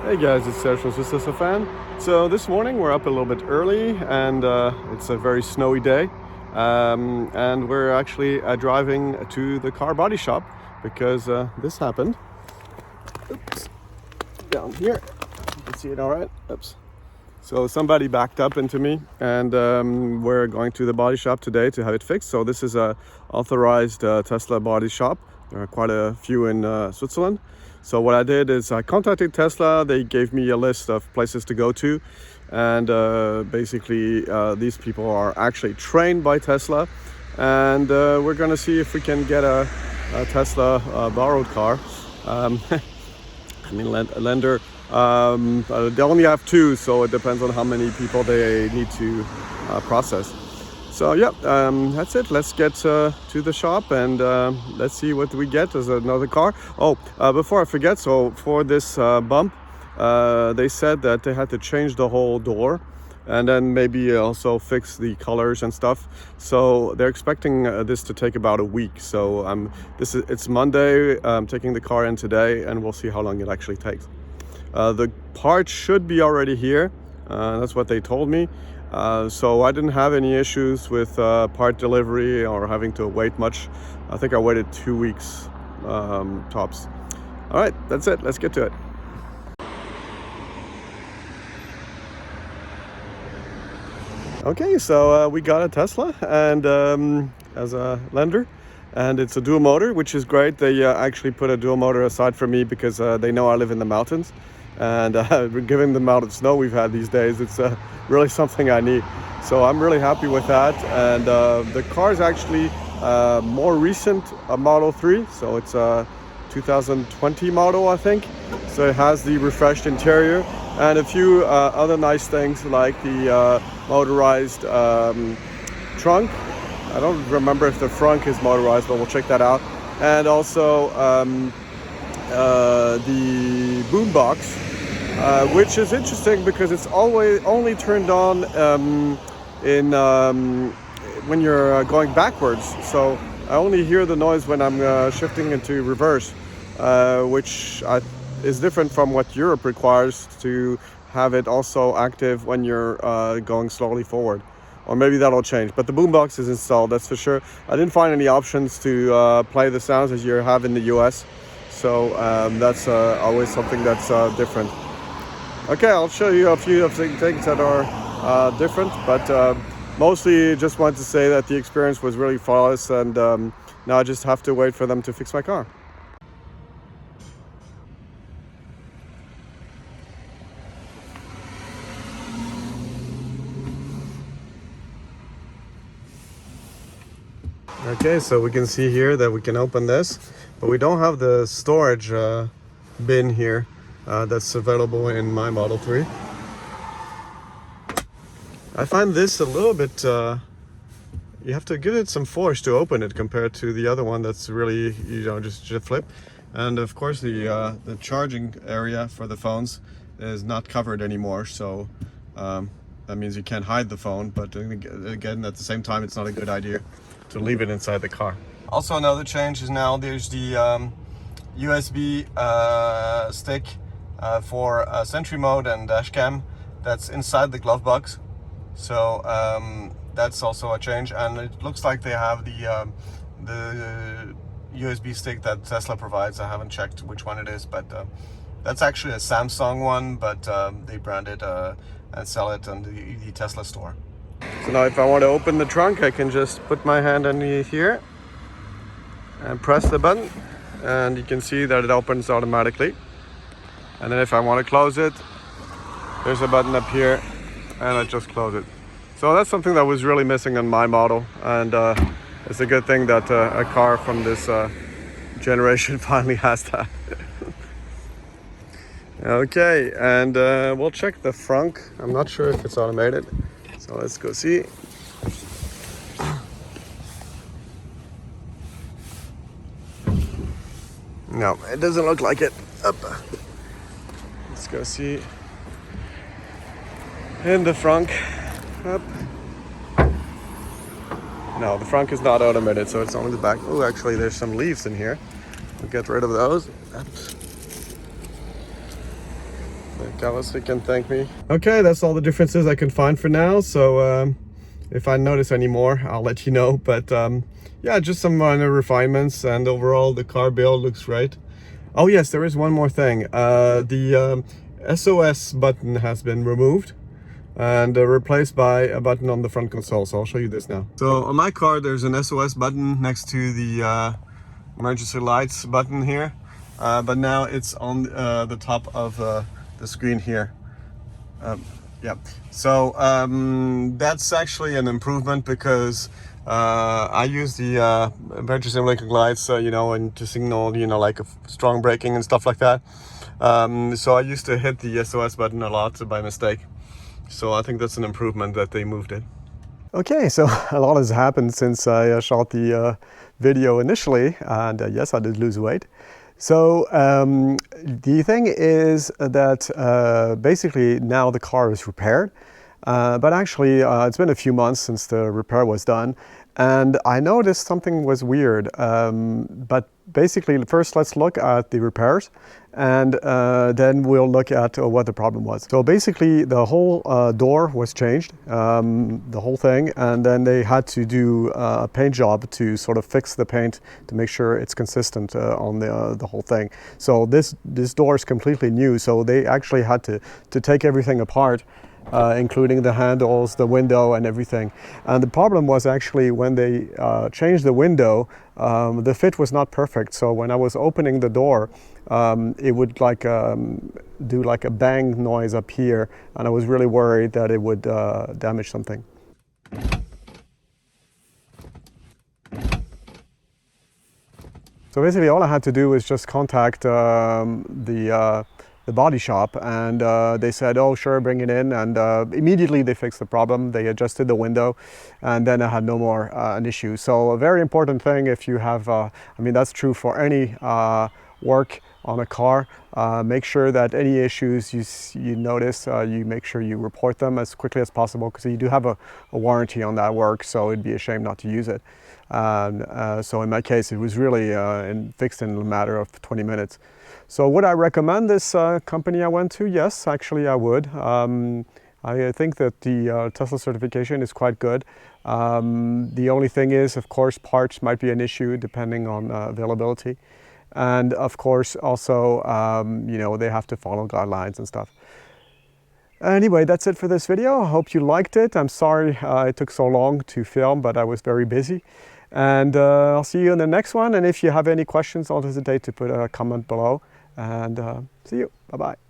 Hey guys, it's Serge from Swiss Fan. So this morning we're up a little bit early and it's a very snowy day. And we're actually driving to the car body shop because this happened. Oops, down here. You can see it all right. Oops. So somebody backed up into me and we're going to the body shop today to have it fixed. So this is a authorized Tesla body shop. There are quite a few in Switzerland. So what I did is I contacted Tesla. They gave me a list of places to go to. And basically these people are actually trained by Tesla. And we're gonna see if we can get a Tesla borrowed car. Lender. They only have two, so it depends on how many people they need to process. So yeah, that's it. Let's get to the shop and let's see what we get as another car. Oh, before I forget, so for this bump, they said that they had to change the whole door and then maybe also fix the colors and stuff. So they're expecting this to take about a week. So it's Monday. I'm taking the car in today and we'll see how long it actually takes. The part should be already here. That's what they told me. So I didn't have any issues with part delivery or having to wait much. I think I waited 2 weeks tops. All right, that's it. Let's get to it. Okay, so we got a Tesla and as a lender, and it's a dual motor, which is great. They actually put a dual motor aside for me because they know I live in the mountains, and given the amount of snow we've had these days, it's really something I need. So I'm really happy with that. And the car is actually more recent, a Model 3, so it's a 2020 model, I think. So it has the refreshed interior and a few other nice things like the motorized trunk. I don't remember if the front is motorized, but we'll check that out. And also the boombox, which is interesting because it's always only turned on when you're going backwards. So I only hear the noise when I'm shifting into reverse, which is different from what Europe requires to have it also active when you're going slowly forward. Or maybe that'll change, but the boombox is installed, that's for sure. I didn't find any options to play the sounds as you have in the US, so that's always something that's different. Okay, I'll show you a few of the things that are different, but mostly just wanted to say that the experience was really flawless, and now I just have to wait for them to fix my car. Okay, so we can see here that we can open this, but we don't have the storage bin here that's available in my Model 3. I find this a little bit, you have to give it some force to open it compared to the other one that's really, just flip. And of course the charging area for the phones is not covered anymore, so that means you can't hide the phone, but again, at the same time, it's not a good idea to leave it inside the car. Also, another change is now there's the USB stick for Sentry mode and dash cam that's inside the glove box. So that's also a change, and it looks like they have the USB stick that Tesla provides. I haven't checked which one it is, but that's actually a Samsung one, but they brand it and sell it in the Tesla store. So now if I want to open the trunk, I can just put my hand underneath here and press the button, and you can see that it opens automatically. And then if I want to close it, there's a button up here and I just close it. So that's something that was really missing on my model, and it's a good thing that a car from this generation finally has that. Okay, and we'll check the frunk. I'm not sure if it's automated, so let's go see. No, it doesn't look like it. Up. Let's go see. In the frunk. Up. No, the frunk is not automated, so it's only the back. Oh, actually, there's some leaves in here. We'll get rid of those. Oops. Galaxy can thank me. Okay, that's all the differences I can find for now. So if I notice any more, I'll let you know. But yeah, just some minor refinements, and overall the car build looks great. Oh yes, there is one more thing. The SOS button has been removed and replaced by a button on the front console. So I'll show you this now. So on my car, there's an SOS button next to the emergency lights button here, but now it's on the top of the screen here. Yeah, so that's actually an improvement, because I use the emergency blinking lights, you know, and to signal, you know, like a strong braking and stuff like that. So I used to hit the SOS button a lot by mistake. So I think that's an improvement that they moved it. Okay, so a lot has happened since I shot the video initially, and yes, I did lose weight. So the thing is that basically now the car is repaired, but actually it's been a few months since the repair was done, and I noticed something was weird. But basically, first let's look at the repairs, and then we'll look at what the problem was. So basically the whole door was changed, the whole thing, and then they had to do a paint job to sort of fix the paint to make sure it's consistent on the whole thing. So this door is completely new, so they actually had to take everything apart, including the handles, the window, and everything. And the problem was actually when they changed the window, the fit was not perfect. So when I was opening the door, it would like do like a bang noise up here, and I was really worried that it would damage something. So basically all I had to do was just contact the body shop, and they said, oh sure, bring it in, and immediately they fixed the problem. They adjusted the window, and then I had no more an issue. So a very important thing, if you have, I mean that's true for any work on a car, make sure that any issues you notice, you make sure you report them as quickly as possible, because you do have a warranty on that work, so it'd be a shame not to use it. So in my case, it was really fixed in a matter of 20 minutes. So would I recommend this company I went to? Yes, actually I would. I think that the Tesla certification is quite good. The only thing is, of course, parts might be an issue depending on availability. And of course, also, you know, they have to follow guidelines and stuff. Anyway, that's it for this video. I hope you liked it. I'm sorry it took so long to film, but I was very busy. And I'll see you in the next one. And if you have any questions, don't hesitate to put a comment below. And see you. Bye-bye.